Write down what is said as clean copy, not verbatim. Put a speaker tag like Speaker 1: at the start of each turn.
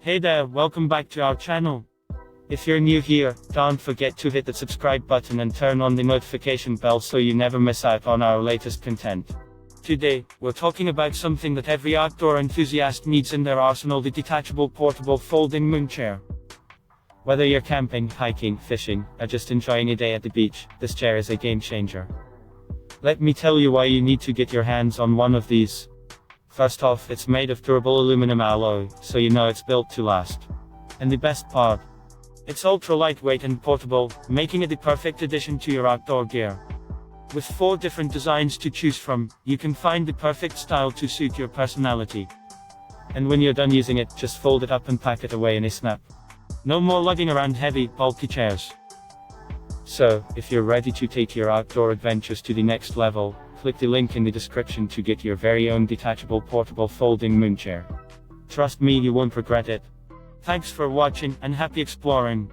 Speaker 1: Hey there, welcome back to our channel. If you're new here, don't forget to hit the subscribe button and turn on the notification bell so you never miss out on our latest content. Today, we're talking about something that every outdoor enthusiast needs in their arsenal: the detachable portable folding moon chair. Whether you're camping, hiking, fishing, or just enjoying a day at the beach, this chair is a game changer. Let me tell you why you need to get your hands on one of these. First off, it's made of durable aluminum alloy, so you know it's built to last. And the best part? It's ultra lightweight and portable, making it the perfect addition to your outdoor gear. With 4 different designs to choose from, you can find the perfect style to suit your personality. And when you're done using it, just fold it up and pack it away in a snap. No more lugging around heavy, bulky chairs. So, if you're ready to take your outdoor adventures to the next level, click the link in the description to get your very own detachable portable folding moon chair. Trust me, you won't regret it. Thanks for watching, and happy exploring.